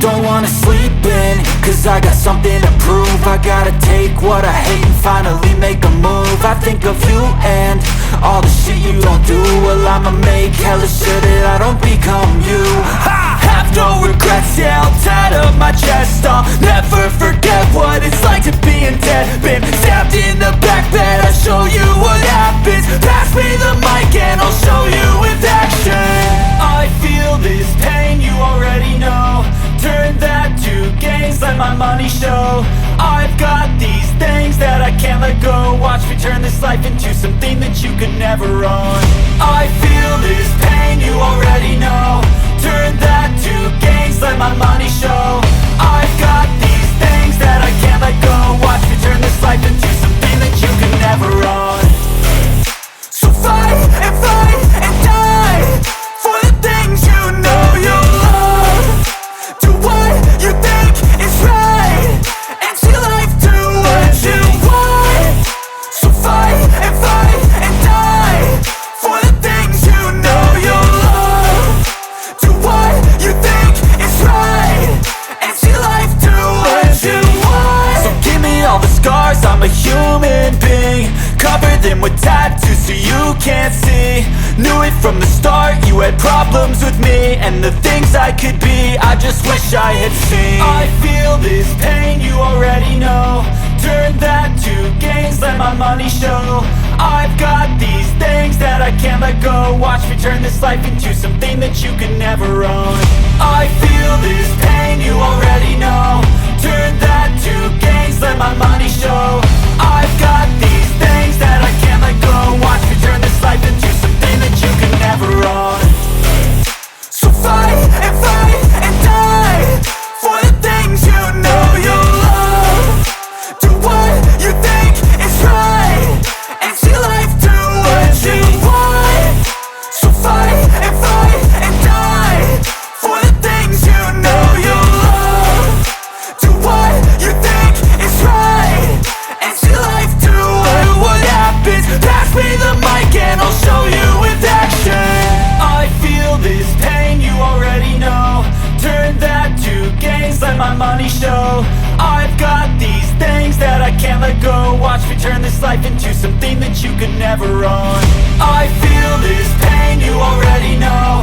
don't wanna sleep in, cause I got something to prove. I gotta take what I hate and finally make a move. I think of you and all the shit you don't do. Well, I'ma make hella sure that I don't become you. I have no regrets, yeah, I'll tattle my chest. I'll never forget what it's like to be in debt. Been stabbed in the back bed, I'll show you what happens. Pass me the mic and I'll show you with action. I feel this pain, you already know. Turn that to gains, let my money show. I've got these things that I can't let go. Watch me turn this life into something that you could never own. I feel this pain, you already know. Turn that to gains, let my money show. I've got these things that I can't let go. Watch me turn this life into something that you could never own. So fight and die for the things you know you love. Do what you think is right and see life do what you want. So fight and die for the things you know you love. Do what you think is right and see life do what you want. So give me all the scars, I'm a human being. Cover them with tattoos so you can't see. Knew it from the start, you had problems with me and the things I could be, I just wish I had seen. I feel this pain, you already know. Turn that to gains, let my money show. I've got these things that I can't let go. Watch me turn this life into something that you could never own. I feel this pain, you already know. Turn that to gains, let my money show. I've got these things that I can't let go. Watch me turn this life into something that you could never own. So fight and die for the things you know you love. Do what you think is right and see life do what you want. So fight and die for the things you know you love. Do what you think is right and see life do what happens. Pass me the mic and I'll show you with action. I feel this pain, you already know. Turn that to gains, let my money show. I've got these things that I can't let go. Watch me turn this life into something that you could never own. I feel this pain, you already know.